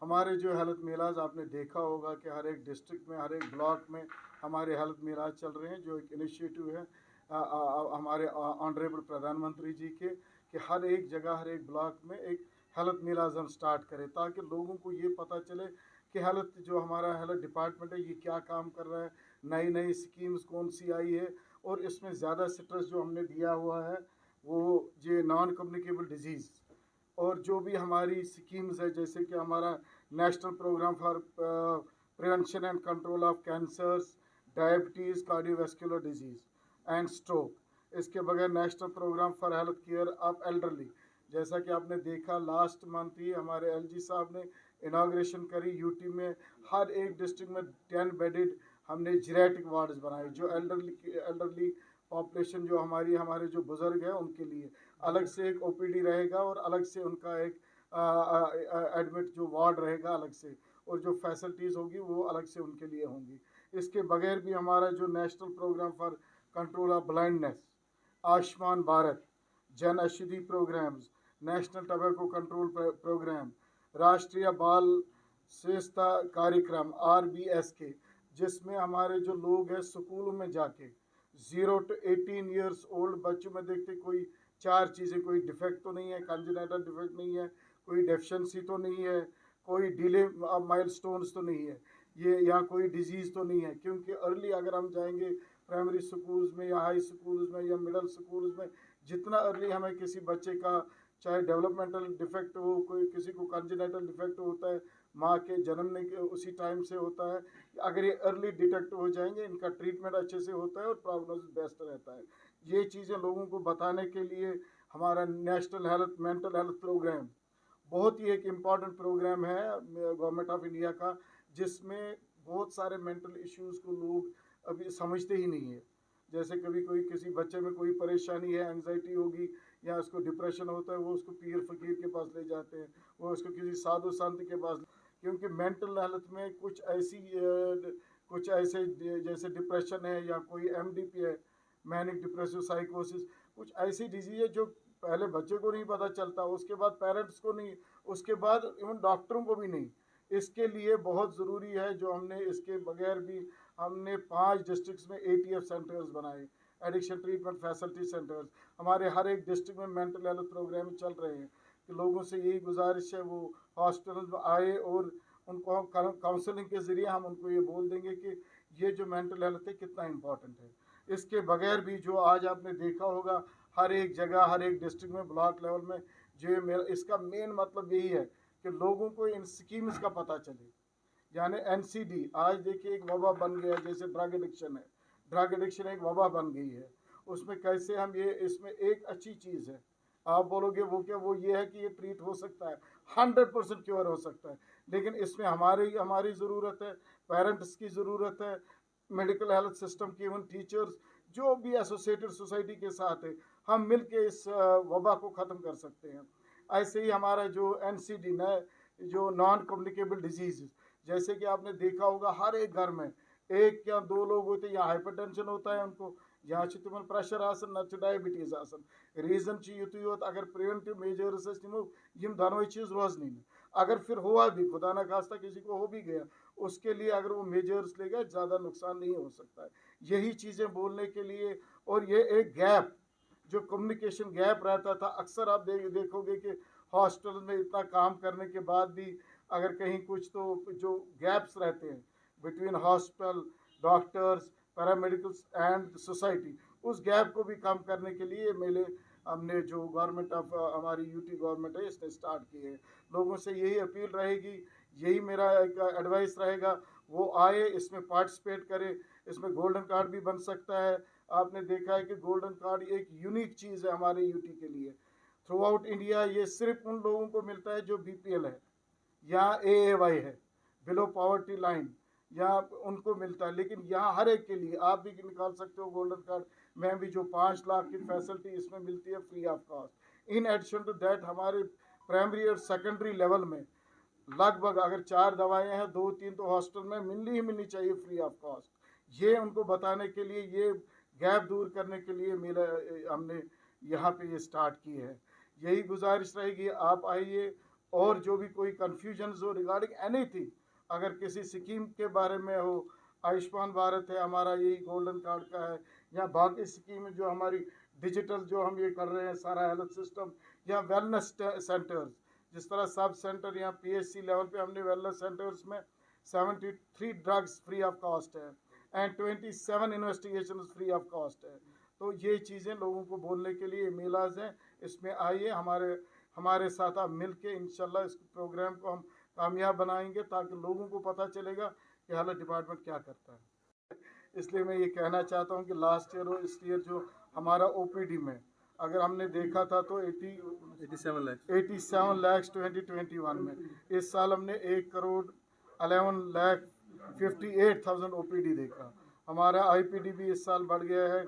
हमारे जो हेल्थ मेलाज आपने देखा होगा कि हर एक डिस्ट्रिक्ट में, हर एक ब्लॉक में हमारे हेल्थ मेलाज चल रहे हैं, जो एक इनिशिएटिव है हमारे ऑनरेबल प्रधानमंत्री जी के, कि हर एक जगह, हर एक ब्लॉक में एक हेल्थ मेलाज हम स्टार्ट करें, ताकि लोगों को ये पता चले कि हेल्थ जो हमारा हेल्थ डिपार्टमेंट है ये क्या काम कर रहा है, नई नई स्कीम्स कौन सी आई है, और इसमें ज़्यादा स्ट्रेस जो हमने दिया हुआ है वो ये नॉन कम्युनिकेबल डिजीज़, और जो भी हमारी स्कीम्स है, जैसे कि हमारा national programme for prevention and control of cancers, diabetes, cardiovascular disease and stroke, इसके बगैर national programme for health care of elderly, जैसा कि आपने देखा लास्ट मंथ ही हमारे एलजी साहब ने इनाग्रेशन करी यूटी में, हर एक डिस्ट्रिक्ट में 10 बेडेड हमने जीरेटिक वार्ड्स बनाए, जो एल्डरली पॉपुलेशन जो हमारे जो बुज़ुर्ग हैं उनके लिए अलग से एक ओपीडी रहेगा, और अलग से उनका एक एडमिट जो वार्ड रहेगा अलग से, और जो फैसिलिटीज़ होगी वो अलग से उनके लिए होंगी। इसके बगैर भी हमारा जो national programme for control of blindness, Ayushman Bharat, Jan Aushadhi programmes, national tobacco control programme, Rashtriya Bal स्वास्थ्य कार्यक्रम RBS के, जिसमें हमारे जो लोग हैं स्कूलों में जाके 0 to 18 ईयर्स ओल्ड बच्चों में देखते कोई चार चीज़ें, कोई डिफेक्ट तो नहीं है, कंजेनिटल डिफेक्ट नहीं है, कोई डेफिशिएंसी तो नहीं है, कोई डिले माइलस्टोन्स तो नहीं है, ये या कोई डिजीज़ तो नहीं है, क्योंकि अर्ली अगर हम जाएंगे प्राइमरी स्कूल्स में या हाई स्कूल्स में या मिडिल स्कूल्स में, जितना अर्ली हमें किसी बच्चे का चाहे डेवलपमेंटल डिफेक्ट हो, कोई किसी को कंजेनिटल डिफेक्ट होता है, माँ के जन्मने के उसी टाइम से होता है, अगर ये अर्ली डिटेक्ट हो जाएंगे इनका ट्रीटमेंट अच्छे से होता है और प्रोग्नोसिस बेस्ट रहता है। ये चीज़ें लोगों को बताने के लिए हमारा national health mental health programme बहुत ही एक इम्पॉर्टेंट प्रोग्राम है गवर्नमेंट ऑफ इंडिया का, जिसमें बहुत सारे मेंटल इश्यूज़ को लोग अभी समझते ही नहीं है। जैसे कभी कोई किसी बच्चे में कोई परेशानी है, एंग्जाइटी होगी या उसको डिप्रेशन होता है, वो उसको पीर फकीर के पास ले जाते हैं, वो उसको किसी साधु संत के पास, क्योंकि मेंटल हेल्थ में कुछ ऐसे जैसे डिप्रेशन है या कोई MDP है, मैनिक डिप्रेसिव साइकोसिस, कुछ ऐसी डिजीज है जो पहले बच्चे को नहीं पता चलता, उसके बाद पेरेंट्स को नहीं, उसके बाद इवन डॉक्टरों को भी नहीं। इसके लिए बहुत ज़रूरी है जो हमने इसके बगैर भी हमने 5 डिस्ट्रिक्ट्स में ATF सेंटर्स बनाए, एडिक्शन ट्रीटमेंट फैसिलिटी सेंटर्स, हमारे हर एक डिस्ट्रिक्ट में मेंटल हेल्थ प्रोग्राम चल रहे हैं, कि लोगों से यही गुजारिश है वो हॉस्पिटल में आए, और उनको काउंसलिंग के ज़रिए हम उनको ये बोल देंगे कि ये जो मेंटल हेल्थ है कितना इम्पोर्टेंट है। इसके बगैर भी जो आज आपने देखा होगा हर एक जगह, हर एक डिस्ट्रिक्ट में, ब्लॉक लेवल में, जो मेरा इसका मेन मतलब यही है कि लोगों को इन स्कीम्स का पता चले, यानी NCD आज देखिए एक वबा बन गया, जैसे ड्रग एडिक्शन है, ड्रग एडिक्शन एक वबा बन गई है, उसमें कैसे हम ये, इसमें एक अच्छी चीज़ है, आप बोलोगे वो क्या, वो ये है कि ये ट्रीट हो सकता है, 100% क्योर हो सकता है, लेकिन इसमें हमारी ज़रूरत है, पेरेंट्स की ज़रूरत है, मेडिकल हेल्थ सिस्टम की, इवन टीचर्स जो भी एसोसिएटेड सोसाइटी के साथ है, हम मिल के इस वबा को ख़त्म कर सकते हैं। ऐसे ही हमारा जो NCD न, जो नॉन कम्युनिकेबल डिजीज़, जैसे कि आपने देखा होगा हर एक घर में एक या दो लोग होते हैं, या हाइपरटेंशन होता है उनको, या तुम प्रेशर आसन न डायबिटीज आसन, रीजन युत योत अगर प्रिवेंटिव मेजर्स निमो यम दोनों चीज़ रोजनी, अगर फिर हुआ भी खुदा न खास्ता किसी को हो भी गया, उसके लिए अगर वो मेजर्स लेगा ज़्यादा नुकसान नहीं हो सकता है। यही चीज़ें बोलने के लिए, और ये एक गैप जो कम्युनिकेशन गैप रहता था, अक्सर आप देखोगे कि हॉस्टल में इतना काम करने के बाद भी अगर कहीं कुछ तो जो गैप्स रहते हैं between hospital, doctors, paramedicals and society, उस गैप को भी कम करने के लिए मेले हमने जो गवर्नमेंट ऑफ हमारी यूटी गवर्नमेंट है इसने स्टार्ट किए हैं। लोगों से यही अपील रहेगी, यही मेरा एक एडवाइस रहेगा, वो आए, इसमें पार्टिसिपेट करे, इसमें गोल्डन कार्ड भी बन सकता है। आपने देखा है कि गोल्डन कार्ड एक यूनिक चीज़ है हमारे यूटी के लिए, थ्रू आउट इंडिया ये सिर्फ उन लोगों को मिलता है जो BPL है या AAY है, बिलो पॉवर्टी लाइन, या उनको मिलता है, लेकिन यहाँ हर एक के लिए आप भी निकाल सकते हो गोल्डन कार्ड में भी, जो 5 लाख की फैसिलिटी इसमें मिलती है free of cost. In addition to that हमारे प्राइमरी और सेकेंडरी लेवल में लगभग अगर 4 दवाएं हैं, 2-3 तो हॉस्टल में मिलनी ही मिलनी चाहिए फ्री ऑफ कॉस्ट। ये उनको बताने के लिए, ये गैप दूर करने के लिए मेरा हमने यहाँ पे ये स्टार्ट की है। यही गुजारिश रहेगी, आप आइए और जो भी कोई कन्फ्यूजन हो रिगार्डिंग एनीथिंग, अगर किसी स्कीम के बारे में हो, आयुष्मान भारत है हमारा, यही गोल्डन कार्ड का है, या बाकी स्कीम जो हमारी डिजिटल जो हम ये कर रहे हैं सारा हेल्थ सिस्टम, या वेलनेस सेंटर्स, जिस तरह सब सेंटर या पीएचसी लेवल पे हमने वेलनेस सेंटर्स में 73 ड्रग्स फ्री ऑफ कॉस्ट है and 27 investigation free of cost है। तो ये चीज़ें लोगों को बोलने के लिए मेलाज हैं, इसमें आइए हमारे साथ आप मिल के इंशाल्लाह इस प्रोग्राम को हम कामयाब बनाएंगे, ताकि लोगों को पता चलेगा कि हेल्थ डिपार्टमेंट क्या करता है। इसलिए मैं ये कहना चाहता हूँ कि लास्ट ईयर और इस ईयर जो हमारा ओपीडी में अगर हमने देखा था तो 87 लैक्स 2021 में, इस साल हमने 1,11,58,000 ओपीडी देखा। हमारा आईपीडी भी इस साल बढ़ गया है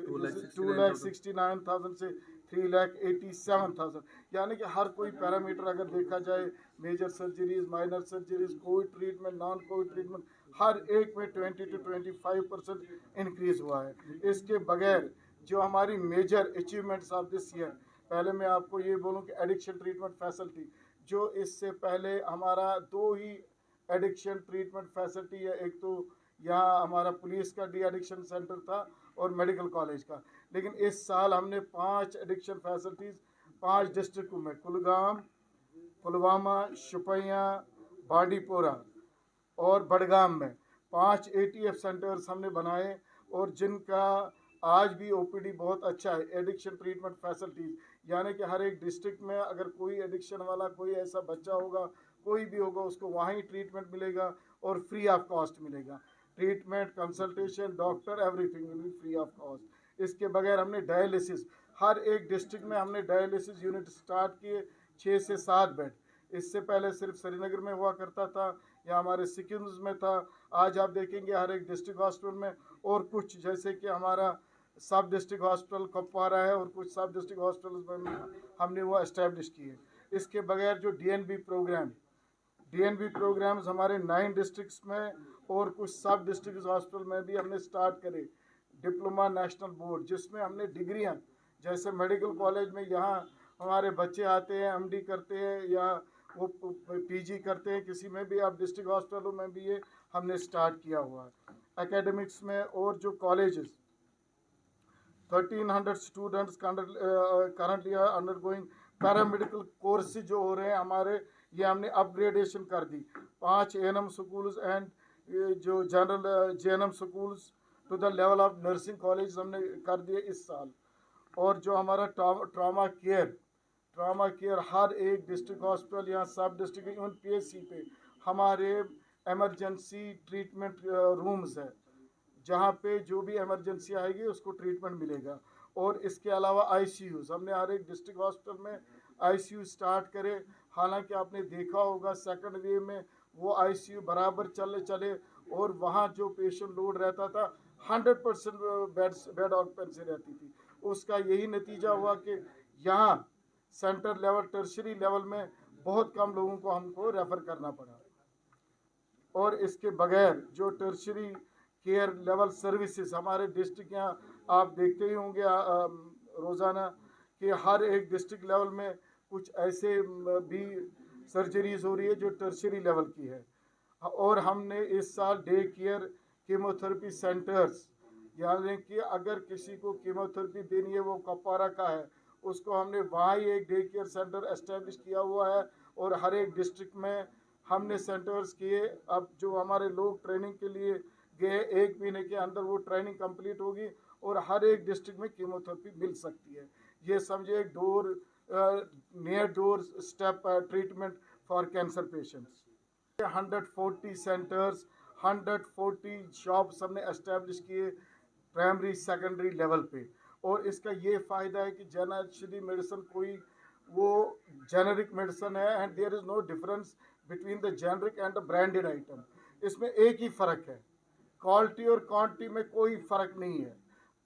2,69,000 से 3,87,000, यानी कि हर कोई पैरामीटर अगर देखा जाए, major surgeries, minor surgeries, COVID treatment, non COVID treatment, हर एक में 20 to 25% इंक्रीज हुआ है। इसके बगैर जो हमारी major achievements of this year, पहले मैं आपको ये बोलूँ कि एडिक्शन ट्रीटमेंट फैसिलिटी, जो इससे पहले हमारा 2 ही एडिक्शन ट्रीटमेंट फैसिलिटी है, एक तो यहाँ हमारा पुलिस का डी एडिक्शन सेंटर था और मेडिकल कॉलेज का, लेकिन इस साल हमने 5 एडिक्शन फैसिलिटीज़ 5 डिस्ट्रिक्टों में, कुलगाम, पुलवामा, शुपियाँ, बांडीपोरा और बडगाम में 5 एटीएफ सेंटर्स हमने बनाए, और जिनका आज भी ओपीडी बहुत अच्छा है। एडिक्शन ट्रीटमेंट फैसिलिटीज़, यानी कि हर एक डिस्ट्रिक्ट में अगर कोई एडिक्शन वाला कोई ऐसा बच्चा होगा, कोई भी होगा, उसको वहाँ ही ट्रीटमेंट मिलेगा और फ्री ऑफ कॉस्ट मिलेगा। Treatment, consultation, doctor, everything will be free of cost. इसके बगैर हमने डायलिसिस, हर एक डिस्ट्रिक्ट में हमने डायलिसिस यूनिट स्टार्ट किए, 6 से 7 बेड। इससे पहले सिर्फ श्रीनगर में हुआ करता था या हमारे सिक्किम में था, आज आप देखेंगे हर एक डिस्ट्रिक्ट हॉस्पिटल में, और कुछ जैसे कि हमारा सब डिस्ट्रिक्ट हॉस्पिटल कुपवारा है और कुछ सब डिस्ट्रिक्ट हॉस्पिटल में हमने वो इस्टेब्लिश किए। इसके बगैर जो डीएनबी प्रोग्राम्स हमारे 9 डिस्ट्रिक्ट्स में और कुछ सब डिस्ट्रिक्ट हॉस्पिटल में भी हमने स्टार्ट करे। डिप्लोमा नेशनल बोर्ड, जिसमें हमने डिग्रियां, जैसे मेडिकल कॉलेज में यहाँ हमारे बच्चे आते हैं, एमडी करते हैं या वो पीजी करते हैं, किसी में भी आप डिस्ट्रिक्ट हॉस्पिटलों में भी ये हमने स्टार्ट किया हुआ है। एकेडमिक्स में और जो colleges 1300 students currently undergoing paramedical course जो हो रहे हैं हमारे, ये हमने अपग्रेडेशन कर दी। 5 एएनएम स्कूल्स एंड जो general GNM schools to the level of nursing college हमने कर दिए इस साल। और जो हमारा ट्रामा केयर हर एक डिस्ट्रिक्ट हॉस्पिटल या सब डिस्ट्रिक्ट, इवन पीएचसी पे हमारे एमरजेंसी ट्रीटमेंट रूम्स है, जहाँ पे जो भी इमरजेंसी आएगी उसको ट्रीटमेंट मिलेगा। और इसके अलावा आईसीयूज़, हमने हर एक डिस्ट्रिक्ट हॉस्पिटल में आईसीयू स्टार्ट करे। हालांकि आपने देखा होगा सेकंड वेव में वो आईसीयू बराबर चले और वहाँ जो पेशेंट लोड रहता था 100% बेड ऑक्यूपेंसी रहती थी। उसका यही नतीजा हुआ कि यहाँ सेंटर लेवल, टर्शरी लेवल में बहुत कम लोगों को हमको रेफ़र करना पड़ा। और इसके बगैर जो टर्शरी केयर लेवल सर्विसेज हमारे डिस्ट्रिक्ट, यहाँ आप देखते ही होंगे रोज़ाना कि हर एक डिस्ट्रिक्ट लेवल में कुछ ऐसे भी सर्जरीज हो रही है जो टर्शरी लेवल की है। और हमने इस साल डे केयर कीमोथेरेपी सेंटर्स, यानी कि अगर किसी को कीमोथेरेपी देनी है, वो कुपवारा का है, उसको हमने वहाँ ही एक डे केयर सेंटर एस्टेब्लिश किया हुआ है। और हर एक डिस्ट्रिक्ट में हमने सेंटर्स किए। अब जो हमारे लोग ट्रेनिंग के लिए गए, 1 महीने के अंदर वो ट्रेनिंग कंप्लीट होगी और हर एक डिस्ट्रिक्ट में कीमोथेरेपी मिल सकती है। ये समझे एक near door step treatment for cancer patients. 140 centres, 140 shops हमने एस्टेब्लिश किए प्राइमरी सेकेंडरी लेवल पे। और इसका ये फ़ायदा है कि जन औषधि मेडिसिन कोई वो जेनरिक मेडिसिन है, and there is no difference between the generic and the branded item. इसमें एक ही फ़र्क है, क्वालिटी और क्वांटिटी में कोई फ़र्क नहीं है।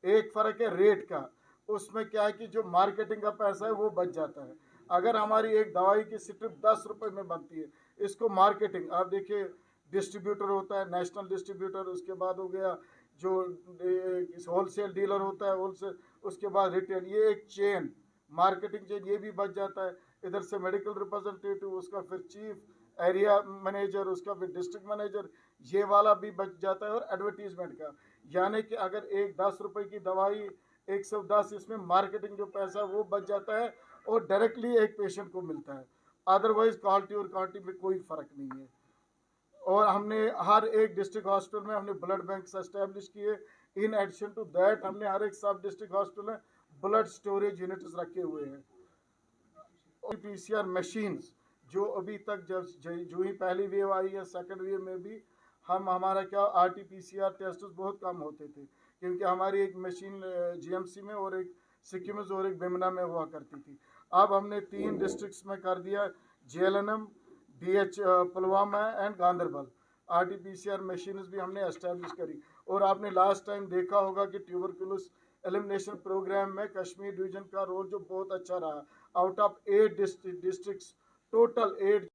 एक फ़र्क है रेट का, उसमें क्या है कि जो मार्केटिंग का पैसा है वो बच जाता है। अगर हमारी एक दवाई की सिर्फ 10 रुपये में बनती है, इसको मार्केटिंग, आप देखिए डिस्ट्रीब्यूटर होता है, नेशनल डिस्ट्रीब्यूटर, उसके बाद हो गया जो होलसेल डीलर होता है होलसेल, उसके बाद रिटेल, ये एक चेन, मार्केटिंग चेन, ये भी बच जाता है। इधर से मेडिकल रिप्रेजेंटेटिव, उसका फिर चीफ एरिया मैनेजर, उसका फिर डिस्ट्रिक्ट मैनेजर, ये वाला भी बच जाता है। और एडवर्टीजमेंट का, यानी कि अगर एक 10 रुपए की दवाई 110, इसमें मार्केटिंग जो पैसा है वो बच जाता है और डायरेक्टली एक पेशेंट को मिलता है। अदरवाइज क्वालिटी और क्वांटिटी में कोई फ़र्क नहीं है। और हमने हर एक डिस्ट्रिक्ट हॉस्पिटल में हमने ब्लड बैंक एस्टेब्लिश किए। इन एडिशन टू दैट हमने हर एक सब डिस्ट्रिक्ट हॉस्पिटल में ब्लड स्टोरेज यूनिट्स रखे हुए हैं। पीसीआर मशीन्स जो अभी तक जो ही पहली वेव आई है, सेकंड वेव में भी हमारा क्या आरटीपीसीआर टेस्ट बहुत कम होते थे, क्योंकि हमारी एक मशीन जीएमसी में और एक सिक्किम में और एक बिमना में हुआ करती थी। अब हमने 3 डिस्ट्रिक्ट्स में कर दिया, JLNM, DH Pulwama and Ganderbal. RTPCR machines भी हमने एस्टेब्लिश करी। और आपने लास्ट टाइम देखा होगा कि ट्यूबरकुलोस एलिमिनेशन प्रोग्राम में कश्मीर डिवीजन का रोल जो बहुत अच्छा रहा। Out of 8 districts, total 8